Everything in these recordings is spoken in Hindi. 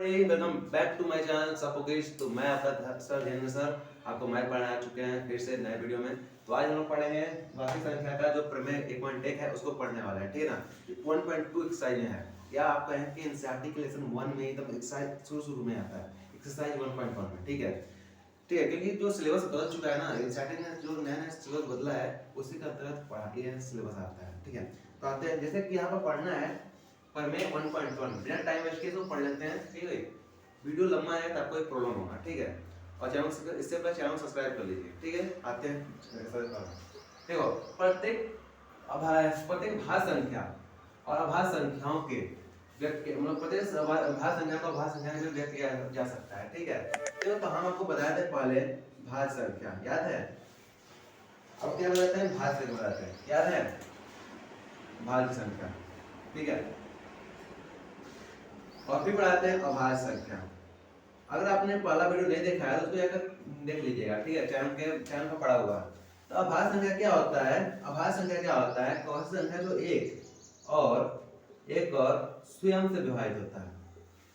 Welcome back to my channel सपोकेश। तो मैं आपका सर जैन सर आपको मैथ पढ़ाने आ चुके हैं फिर से नए वीडियो में। तो आज हम लोग पढ़ेंगे वास्तविक संख्या का जो प्रमेय 1.1 है उसको पढ़ने वाले हैं, ठीक है ना। 1.2 एक्सरसाइज में है, या आप कहें कि एनसीईआरटी के लेसन 1 में एकदम एक्सरसाइज शुरू में आता है, एक्सरसाइज 1.1 में, ठीक है। ठीक है, क्योंकि जो सिलेबस बदल चुका है ना, एनसीईआरटी ने जो नया सिलेबस बदला है उसी का तहत पढ़ा सिलेबस आता है, ठीक है। तो आते हैं, जैसे कि यहाँ पर पढ़ना है प्रमेय 1.1, बिना टाइम वेस्ट किए तो पढ़ लेते हैं, ठीक है। वीडियो लंबा है तो आपको एक प्रॉब्लम होगा, ठीक है। और चैनल इससे पहले चैनल सब्सक्राइब कर लीजिए, ठीक है। आते हैं, देखो प्रत्येक भाज्य संख्या और अभाज्य संख्याओं के व्यक्त मतलब प्रत्येक भाज्य संख्या को अभाज्य संख्या में व्यक्त किया जा सकता है, ठीक है। तो हम आपको बताए थे पहले भाज्य संख्या, याद है। अब क्या बताते हैं, भाज्य संख्या बताते हैं, याद है, भाज्य संख्या, ठीक है। और फिर बढ़ाते हैं अभाज्य संख्या। अगर आपने पहला वीडियो नहीं देखा है तो उसको जाकर देख लीजिएगा, ठीक है, चैनल पर पड़ा हुआ है। तो अभाज्य संख्या क्या होता है, अभाज्य संख्या क्या होता है, कौन सी संख्या जो एक और स्वयं से विभाजित होता है,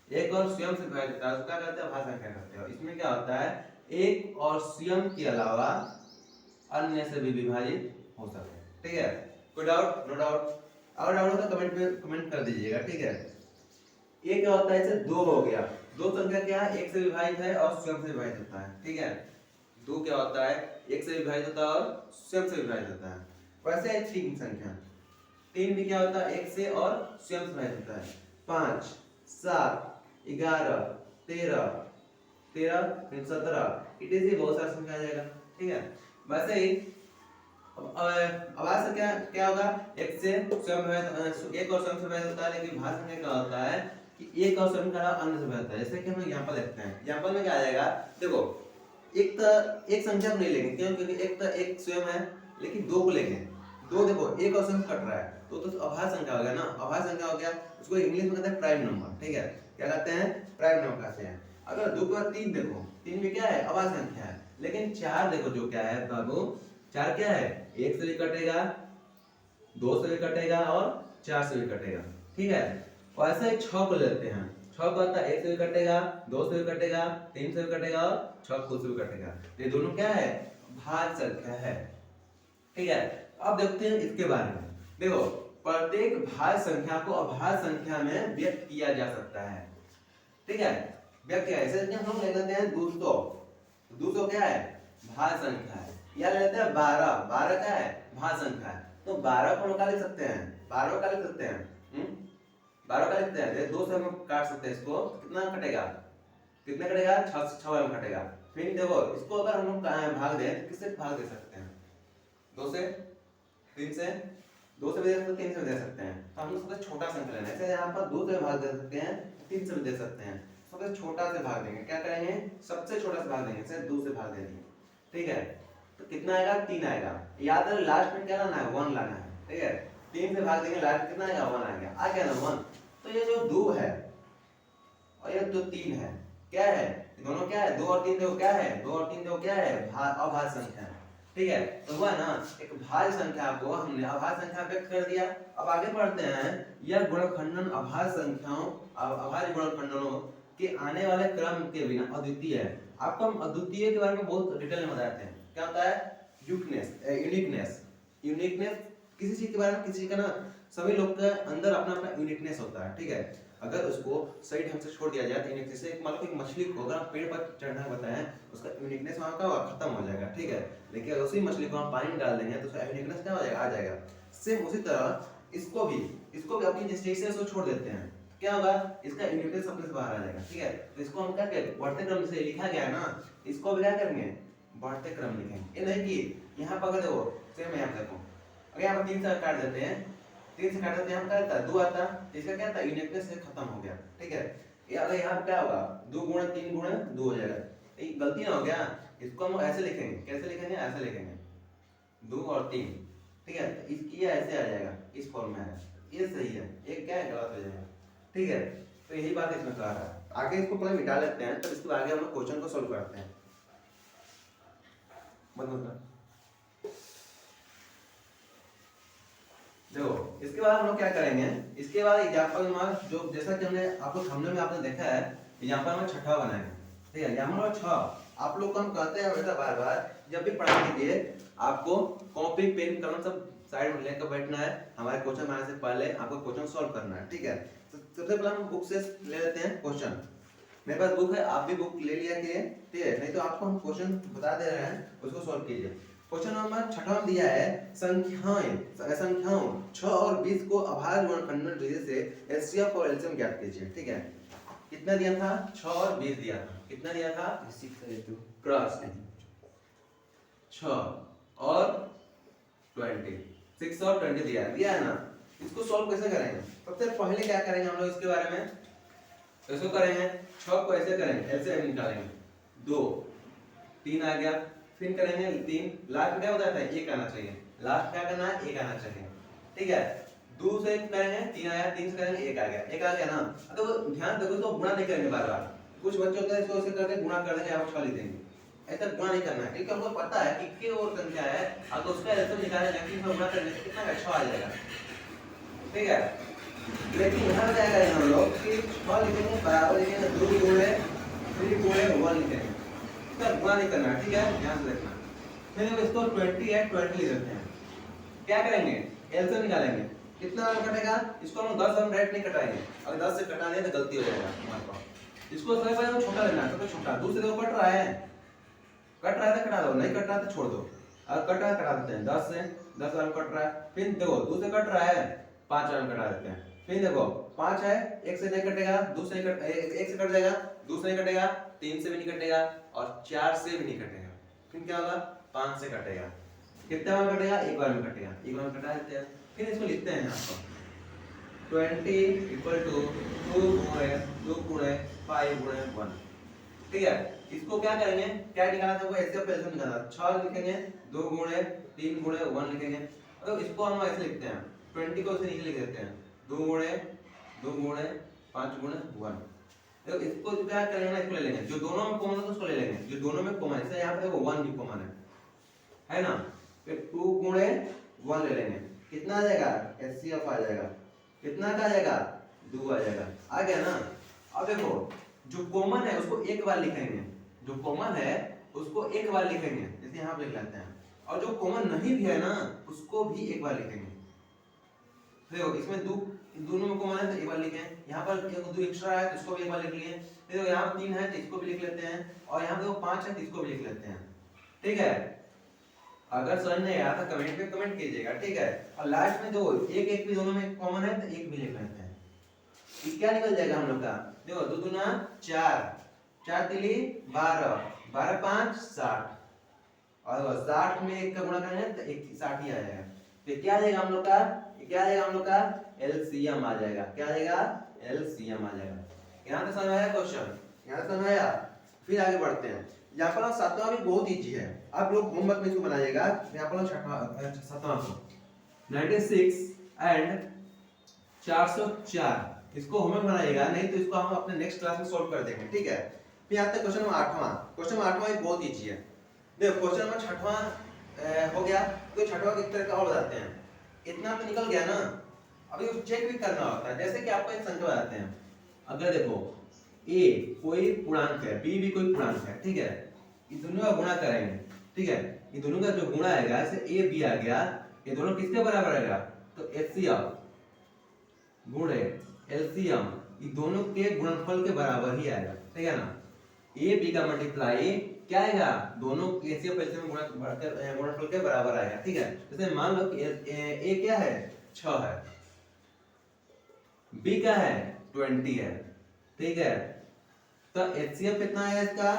एक और स्वयं से विभाजित होता है, उसको क्या कहते हैं, अभाज्य संख्या कहते हैं। इसमें क्या होता है, एक और स्वयं के अलावा अन्य से भी विभाजित हो सकता है, ठीक है। कोई डाउट? No doubt. अगर डाउट हो तो कमेंट कर दीजिएगा, ठीक है। ये क्या होता है, इसे दो हो गया, दो संख्या क्या है, एक से विभाजित है और स्वयं से विभाजित होता है, ठीक है। दो क्या होता है, एक से विभाजित होता है और स्वयं से विभाजित होता है। वैसे है तीन संख्या, तीन भी क्या होता है, एक से और स्वयं से विभाजित होता है। 5, 7, 11, 13, 17, इट इज बहुत सारा संख्या आ जाएगा, ठीक है। वैसे ही अभाज्य संख्या क्या होगा, एक से स्वयं विभाजित, एक और स्वयं से विभाजित होता है। लेकिन भाज्य संख्या क्या होता है कि एक और स्वयं का अन्य से विभाजित होता है। जैसे कि हम एग्जांपल देखते हैं, एग्जांपल में क्या आ जाएगा, देखो एक संख्या को नहीं लेंगे, क्यों, क्योंकि एक स्वयं है, लेकिन दो को लेंगे। दो देखो एक और स्वयं कट रहा है तो अभाज्य संख्या हो गया ना, अभाज्य संख्या हो गया। उसको इंग्लिश में कहते हैं प्राइम नंबर, ठीक है। क्या कहते हैं, प्राइम नंबर कहते हैं। अगर दो के बाद तीन देखो, तीन भी क्या है, अभाज्य संख्या है। लेकिन चार देखो जो क्या है बाबू, चार क्या है, एक से भी कटेगा, दो से भी कटेगा और चार से भी कटेगा, ठीक है। और ऐसे ही छह को लेते हैं, छह को आता है, एक से भी कटेगा, दो से भी कटेगा, तीन से भी कटेगा और छह खुद से भी कटेगा। तो ये दोनों क्या है, भाज्य संख्या है, ठीक है। अब देखते हैं इसके बारे में। देखो प्रत्येक भाज्य संख्या को अभाज्य संख्या में व्यक्त किया जा सकता है, ठीक है। व्यक्त किया ऐसे हम लोग ले लेते हैं 200, 200 क्या है, भाज्य संख्या है। या ले लेते हैं 12, 12 क्या है, भाज्य संख्या है। तो 12 को हम क्या लिख सकते हैं, 12 का लिख सकते हैं, 12 का लिखते हैं, दो से हम काट सकते हैं इसको, कितना कटेगा, कितना कटेगा, 6 में कटेगा। फिर देखो इसको अगर हम लोग भाग दें तो किससे भाग दे सकते हैं, 2 से, 3 से, 2 से भी दे सकते हैं, 3 से भी दे सकते हैं। तो हम लोग सबसे छोटा संख्या लेना है, जैसे यहाँ पर 2 से भाग दे सकते हैं, 3 से भी दे सकते हैं। सबसे छोटा से भाग देंगे, क्या करेंगे, सबसे छोटा से भाग देंगे, जैसे 2 से भाग देंगे, ठीक है। तो कितना आएगा, 3 आएगा। याद है लास्ट में क्या लाना है, 1 लाना है, ठीक है। 3 से भाग देंगे, लास्ट कितना आएगा, 1 आ गया, आ गया ना 1। तो ये जो 2 है और ये जो 3 है, क्या है, दोनों क्या है, 2 और 3 देखो क्या है, 2 और 3 देखो क्या है, अभाज्य संख्या है, ठीक है। तो हुआ ना, एक भाज्य संख्या को हमने अभाज्य संख्या व्यक्त कर दिया। अब आगे बढ़ते हैं, यह गुणनखंडन अभाज्य संख्याओं, अभाज्य गुणनखंडनों के आने वाले क्रम के बिना अद्वितीय है। आपको हम अद्वितीय के बारे में बहुत डिटेल में बताते हैं, क्या होता है, यूनिकनेस, यूनिकनेस किसी चीज के बारे में, किसी का ना, सभी लोग के अंदर अपना अपना यूनिकनेस होता है, ठीक है। अगर उसको सही ढंग से छोड़ दिया जाए तो यूनिकनेस से, मतलब एक मछली को अगर आप पेड़ पर चढ़ना बताएं, उसका यूनिकनेस वहां का खत्म हो जाएगा, ठीक है। लेकिन अगर उसी मछली को हम पानी में डाल देंगे तो उसका यूनिकनेस क्या हो जाएगा, आ जाएगा। सेम उसी तरह इसको भी अपनी स्टेशन से छोड़ देते हैं, क्या होगा, इसका यूनिकनेस अपने से बाहर आ जाएगा, ठीक है। तो इसको हम क्या करें, बढ़ते क्रम से लिखा गया है ना, इसको भी क्या करेंगे, बढ़ते क्रम लिखेंगे। ये नहीं कि यहाँ पर देखो, सेम यहाँ देखो, अगर यहाँ पर 3 से काट देते हैं, 3 से काट देते हैं, हम क्या आता है, 2 आता है, इसका क्या था, यूनिकनेस से खत्म हो गया, ठीक है। ये अगर यहाँ क्या होगा, 2 गुणा 3 गुणा 2 हो जाएगा। ये गलती ना हो गया, इसको हम ऐसे लिखेंगे, कैसे लिखेंगे, ऐसे लिखेंगे, 2 और 3, ठीक है। तो ये ऐसे आ जाएगा, इस फॉर्म में आएगा, ये सही है, ये क्या है, गलत हो जाएगा, ठीक है। तो यही बात इसमें कह रहा है। आगे इसको पहले मिटा लेते हैं, तब इसके आगे हम लोग क्वेश्चन को सोल्व करते हैं। देखो इसके बाद हम लोग क्या करेंगे, इसके बाद एग्जांपल में जो जैसा कि हमने आपको सामने में आपने देखा है यहाँ पर हम छठा बनाएंगे, ठीक है। यहाँ पर 6 आप लोग को हम कहते हैं बेटा बार बार जब भी पढ़ाई कीजिए आपको कॉपी पेन कलम सब साइड में लेकर बैठना है। हमारे क्वेश्चन बनाने से पहले आपको क्वेश्चन सॉल्व करना है, ठीक है। सबसे पहले हम बुक से ले लेते हैं क्वेश्चन। मेरे पास बुक है, आप भी बुक ले लिया कि ठीक है, नहीं तो आपको हम क्वेश्चन बता दे रहे हैं, उसको सॉल्व कीजिए। क्वेश्चन नंबर 6 दिया है संख्याओं 6 और 20 को अभाज्य वर्गखंडन विधि से एचसीएफ और एलसीएम ज्ञात कीजिए, ठीक है। कितना दिया था? 6 और 20 दिया था। कितना दिया था? क्रॉस 6 और 20, 6 और 20 दिया है ना। इसको सॉल्व कैसे करेंगे? सबसे पहले क्या करेंगे हम लोग इसके बारे में, कैसे करेंगे? 6 को ऐसे करेंगे, एलसीएम निकालेंगे, 2 3 आ गया, फिर करेंगे 3, लास्ट क्या होता है? 1 आना चाहिए। लास्ट क्या करना है? 1 आना चाहिए, ठीक है। 2 से करेंगे 3 आया, 3 से करेंगे 1 आ गया, 1 आ गया ना। तो ध्यान देखो, तो गुणा नहीं करेंगे बार बार। कुछ बच्चे होते हैं इसको ऐसे करके गुणा कर देंगे, आप 6 लिख देंगे। ऐसा गुणा नहीं करना है, क्योंकि हमको पता है कि क्या और संख्या है, अगर उसका एलसीएम निकालना है कि गुणा करने से कितना 6 आ जाएगा, ठीक है। लेकिन यहाँ क्या करेंगे हम लोग कि 6 लिखेंगे बराबर लिखेंगे 2 गुणे 3 गुणे 1 लिखेंगे, इसका गुणा नहीं करना है, ठीक है, ध्यान से देखना। फिर इसको 20 है 20 लिख देते हैं। क्या करेंगे? एलसीएम निकालेंगे, कितना कटेगा? इसको हम 10 हम डायरेक्ट नहीं कटाएंगे, अगर 10 से कटा दें तो गलती हो जाएगा हमारे पास। इसको सबसे पहले हम छोटा लेना है, सबसे छोटा। दूसरे को कट रहा है तो कटा दो, नहीं कट रहा तो छोड़ दो। अगर कट रहा है कटा देते हैं, 10 से 10 वाला कट रहा है। फिर देखो दूसरे कट रहा है 5 वाला कटा देते हैं। फिर देखो 5 है, 1 से नहीं कटेगा, दूसरे कट 1 से कट जाएगा, दूसरे नहीं कटेगा, 3 से भी नहीं कटेगा और 4 से भी नहीं कटेगा। फिर क्या होगा? 5 से कटेगा। कितने बार कटेगा? 1 बार में कटेगा, 1 बार में कटा देते हैं। फिर इसको लिखते हैं यहाँ पर 20 इक्वल टू 2 गुणे 5 गुणे 1, ठीक है। इसको क्या करेंगे? क्या निकालना था? वो ऐसे पैसे निकालना, 6 लिखेंगे, 2 गुणे 3 गुणे 1 लिखेंगे। तो इसको हम ऐसे लिखते हैं, 20 को ऐसे नीचे लिख देते हैं, 2 गुणे 5 गुणे 1। तो इसको क्या करेंगे ना, इसको ले लेंगे, जो दोनों में कॉमन है उसको ले लेंगे, जो दोनों में कॉमन है। जैसे यहाँ पे देखो 1 भी कॉमन है ना। फिर 2 गुणे 1 ले लेंगे, कितना आ जाएगा? एचसीएफ आ जाएगा। कितना का आ जाएगा? 2 आ जाएगा। आ गया ना। अब देखो जो कॉमन है उसको एक बार लिखेंगे, जो कॉमन है उसको एक बार लिखेंगे, जैसे यहाँ पे लिख लेते हैं। और जो कॉमन नहीं भी है ना उसको भी एक बार लिखेंगे। देखो इसमें 2 दोनों में कॉमन है तो एक बार लिखें, यहाँ पर 2 एक्स्ट्रा है तो इसको भी एक बार लिख लिए। देखो यहाँ 3 है तो इसको भी लिख लेते हैं, और यहाँ देखो 5 है तो इसको भी लिख लेते हैं, ठीक है। अगर समझ नहीं आया तो कमेंट पे कमेंट कीजिएगा, ठीक है। और लास्ट में जो एक भी दोनों में कॉमन है तो एक भी लिख लेते हैं। ये क्या निकल जाएगा हम लोग का? देखो 2 दूना 4, 4 तिली 12, 12 5 60, और 60 में 1 का गुणा करेंगे तो 60 ही आ जाएगा। तो क्या आ जाएगा हम लोग का? क्या आ जाएगा हम लोग का? एलसीएम आ जाएगा। क्या आ जाएगा? एलसीएम आ जाएगा। यहाँ तक समझ आया क्वेश्चन? यहाँ तक समझ आया? फिर आगे बढ़ते हैं। यहाँ पर 7वां भी बहुत इजी है, आप लोग होमवर्क में इसको बनाइएगा। यहाँ पर 7वां को 96 एंड 404 इसको होमवर्क बनाइएगा, नहीं तो इसको हम अपने नेक्स्ट क्लास में सॉल्व कर देंगे, ठीक है। फिर आते हैं क्वेश्चन नंबर 8वां। क्वेश्चन नंबर 8वां भी बहुत इजी है। देखो क्वेश्चन नंबर 6वां हो गया, तो 6वां किस तरह का और बताते हैं। इतना तो निकल गया ना, अभी उसको चेक भी करना होता है। जैसे कि आपको एक संख्या बताते हैं, अगर देखो a कोई पूर्णांक है, b भी कोई पूर्णांक है, ठीक है। ये दोनों का गुणा करेंगे, ठीक है। ये दोनों का जो गुणा आएगा, जैसे a b आ गया, ये दोनों किसके बराबर आएगा? तो एचसीएफ गुणे एलसीएम, ये दोनों के गुणनफल के बराबर ही आएगा, ठीक है ना। ए बी का मल्टीप्लाई क्या आएगा? दोनों एचसीएफ एलसीएम गुणनफल के बराबर आएगा, ठीक है। जैसे मान लो कि ए क्या है? 6 है, बी क्या है? 20 है, ठीक है। तो एचसीएफ कितना आया इसका?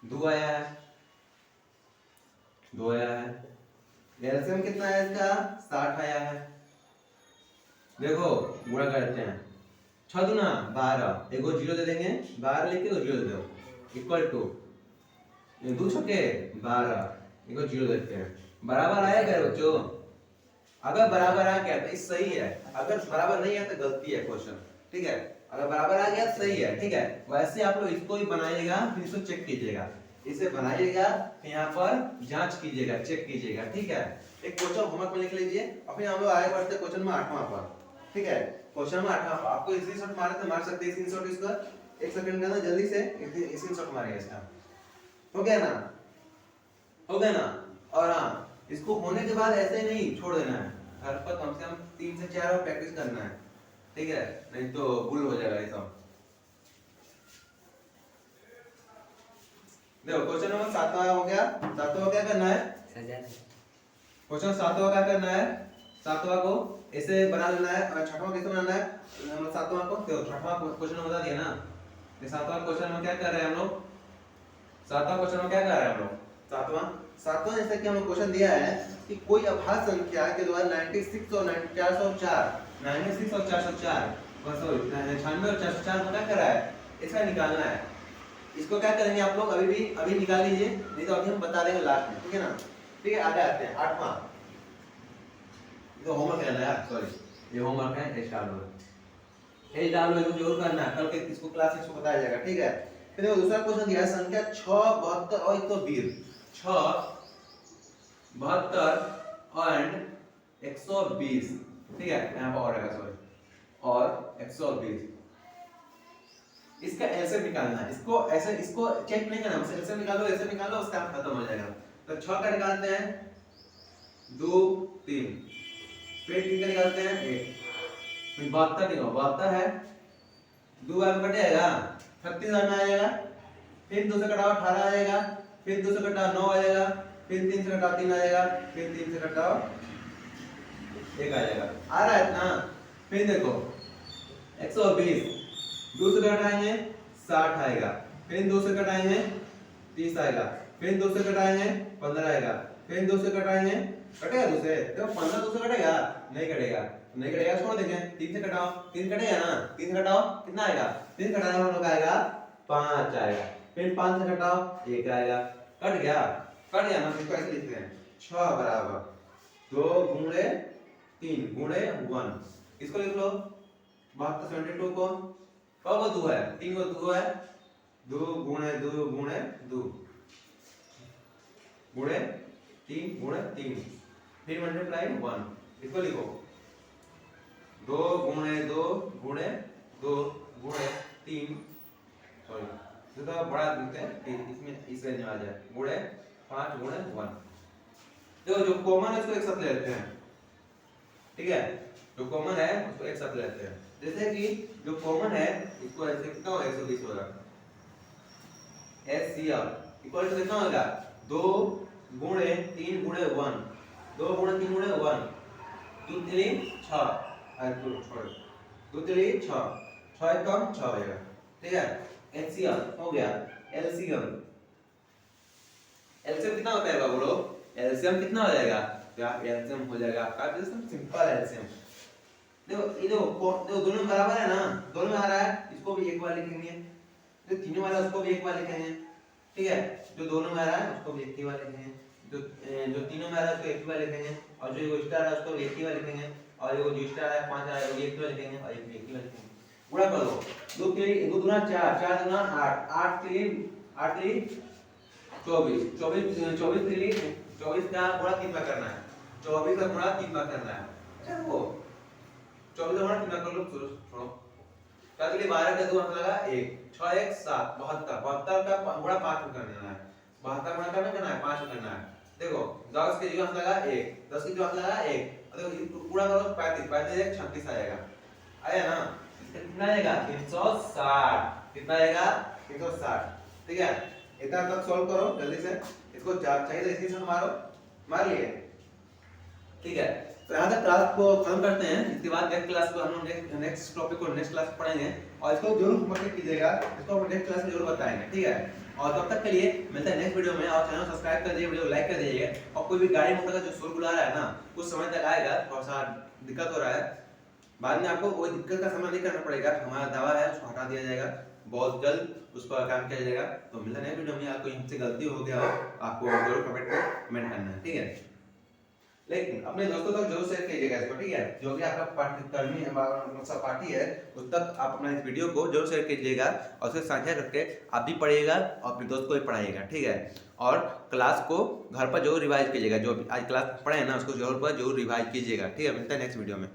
2 आया है, 2 आया है। एलसीएम कितना आया इसका? 60 आया है। देखो गुणा करते हैं, 6 दूना 12, एगो 0 दे देंगे, 12 लिख के 0 दे दो, इक्वल टू 2 छक्के 12, एगो 0 देते हैं। बराबर आएगा बच्चों? अगर बराबर आ गया तो ये सही है, अगर बराबर नहीं है तो गलती है क्वेश्चन, ठीक है। अगर बराबर आ गया सही है, ठीक है। वैसे आप लोग इसको ही बनाइएगा, फिर इसको चेक कीजिएगा, इसे बनाइएगा, यहाँ पर जांच कीजिएगा, चेक कीजिएगा, ठीक है। एक क्वेश्चन होमवर्क में लिख लीजिए, और फिर हम लोग आगे बढ़ते क्वेश्चन में 8वां पर, ठीक है। क्वेश्चन नंबर 8 आपको स्क्रीनशॉट मारे तो मार सकते हैं स्क्रीनशॉट इसका 1 सेकंड के अंदर जल्दी से स्क्रीनशॉट मारिए इसका। हो गया ना, हो गया ना। और हाँ, इसको होने के बाद ऐसे ही नहीं छोड़ देना है, घर पर कम से कम 3 से 4 बार प्रैक्टिस करना है, ठीक है, नहीं तो भूल हो जाएगा ये सब। देखो क्वेश्चन नंबर 7वां हो गया। 7वां क्या करना है, क्वेश्चन 7वां क्या करना है, 7वां को ऐसे बना लेना है। और 6वां कैसे बनाना है, 7वां को देखो 6वां क्वेश्चन बता दिया ना। ये 7वां क्वेश्चन में क्या कर रहे हैं हम लोग, 7वां क्वेश्चन में क्या कर रहे हैं हम लोग, 7वां जैसे कि हमें क्वेश्चन दिया है कि कोई अभाज्य संख्या के द्वारा 96 और 404 96 और 404 सॉरी 96 और 404 को क्या कर रहा है, इसका निकालना है। इसको क्या करेंगे आप लोग, अभी निकाल लीजिए, नहीं तो अभी हम बता देंगे लास्ट में, ठीक है ना। ठीक है, आगे आते हैं 8वां। ये होमवर्क है यार, सॉरी ये होमवर्क है, ये डालो इसको जरूर करना है, कल के इसको क्लास में इसको बताया जाएगा, ठीक है। फिर देखो दूसरा क्वेश्चन दिया है संख्या 6, 72 और 120। 6, 72 और 120, ठीक है, यहाँ पर और है सॉरी, और 120। इसका एलसीएम निकालना है। इसको ऐसे इसको चेक नहीं करना, बस एलसीएम निकालो, एलसीएम निकालो, उसका खत्म हो जाएगा। तो 6 का निकालते हैं 2 3, फिर 3 का निकालते हैं 1, फिर 72 नहीं होगा, 72 है 2 बार में कटेगा 36 में आ जाएगा, फिर 2 से घटाओ 18 आ जाएगा, फिर 2 से घटाओ 9 आ जाएगा, फिर 3 से घटाओ 3 आ जाएगा, फिर 3 से घटाओ 1 आ जाएगा। आ रहा है ना। फिर देखो 120 2 से घटाएंगे 60 आएगा, फिर 2 से घटाएंगे 30 आएगा, फिर 2 से घटाएंगे 15 आएगा, फिर 2 से घटाएंगे कटेगा 2 से, देखो 15 2 से कटेगा नहीं कटेगा, नहीं कटेगा छोड़ देंगे। 3 से घटाओ 3 कटेगा ना, 3 से घटाओ कितना आएगा, 3 घटाने हम लोग आएगा 5 आएगा, फिर 5 से घटाओ 1 आएगा, कट गया ना। इसको ऐसे लिखते हैं 6 बराबर 2 गुणे 3 गुणे 1, इसको लिख लो 72 को 2 है 3 को 2 है 2 गुणे 2 गुणे 2 गुणे 3 गुणे 3, फिर मल्टीप्लाई 1, इसको लिखो 2 गुणे 2 गुणे 2 गुणे 3, सॉरी जो तो बड़ा लिखते हैं इसमें इस रेंज में आ जाए, गुणे 5 गुणे 1। देखो जो कॉमन है उसको एक साथ ले लेते हैं, ठीक है, जो कॉमन है उसको एक साथ ले लेते हैं। जैसे कि जो कॉमन है इसको ऐसे कितना होगा 120 होगा, SCR इक्वल टू कितना होगा 2 गुणे 3 गुणे 1, 2 गुणे 3 गुणे 1, 2 3 6 छोड़ 2 3 6 6 कम 6 हो जाएगा, ठीक है। HCR हो गया। LCM कितना होता है बोलो, LCM कितना हो जाएगा, यार LCM हो जाएगा आपका सिंपल LCM। देखो दोनों में बराबर है ना, दोनों में आ रहा है, इसको भी एक बार लिखेंगे, जो तीनों वाला उसको भी एक बार लिखेंगे, ठीक है, जो दोनों में आ रहा है उसको भी एक ही बार लिखेंगे, जो तीनों में आ रहा है उसको एक ही बार लिखेंगे, और जो स्टार है उसको भी एक ही बार लिखेंगे, और जो स्टार है 5 आ रहा है वो एक ही बार लिखेंगे, और एक ही बार लिखेंगे। गुणा कर दो 2 दूना 4 4 दूना 8 8 3 24 24 का गुणा 3 बार करना है, 24 का गुणा 3 बार करना है। अच्छा देखो 24 का गुणा 3 बार कर लो, छोड़ो क्या चलिए 12 का 2 अंक लगा 1 6 1 7 72 का गुणा 5 में करना है, 72 गुणा करना है 5 में करना है। देखो 10 के जो अंक लगा 1 10 के जो अंक लगा 1, और देखो गुणा करो 35 35 1 36 आएगा, आया ना। कितना आएगा 360, कितना आएगा 360, ठीक है। इतना तक सॉल्व करो जल्दी से, इसको चाहिए तो स्क्रीनशॉट मारो, मार लिए, ठीक है। तो यहाँ तक क्लास को खत्म करते हैं, इसके बाद नेक्स्ट क्लास को हम लोग नेक्स्ट टॉपिक को नेक्स्ट क्लास पढ़ेंगे, और इसको जरूर कंप्लीट कीजिएगा, इसको हम नेक्स्ट क्लास में जरूर बताएंगे, ठीक है। और तब तक के लिए मिलते हैं नेक्स्ट वीडियो में, और चैनल सब्सक्राइब कर दीजिए, वीडियो लाइक कर दीजिए। और कोई भी गाड़ी मोटर का जो शोर बुला रहा है ना, कुछ समय तक आएगा, थोड़ा सा दिक्कत हो रहा है, बाद में आपको कोई दिक्कत का सामना नहीं करना पड़ेगा, हमारा दावा है उसको हटा दिया जाएगा, बहुत जल्द उस पर काम किया जाएगा। तो मिलते हैं नेक्स्ट वीडियो में, आपको हमसे गलती हो गया हो आपको जरूर कमेंट करना है, ठीक है। लेकिन अपने दोस्तों तक जरूर शेयर कीजिएगा इसको, ठीक है, जो भी आपका पार्टी है उस तक आप अपना इस वीडियो को जरूर शेयर कीजिएगा, और उसे साझा करके आप भी पढ़िएगा और अपने दोस्त को भी पढ़ाइएगा, ठीक है। और क्लास को घर पर जरूर रिवाइज कीजिएगा, जो आज क्लास पढ़े हैं ना उसको जरूर रिवाइज कीजिएगा, ठीक है। मिलता है नेक्स्ट वीडियो में।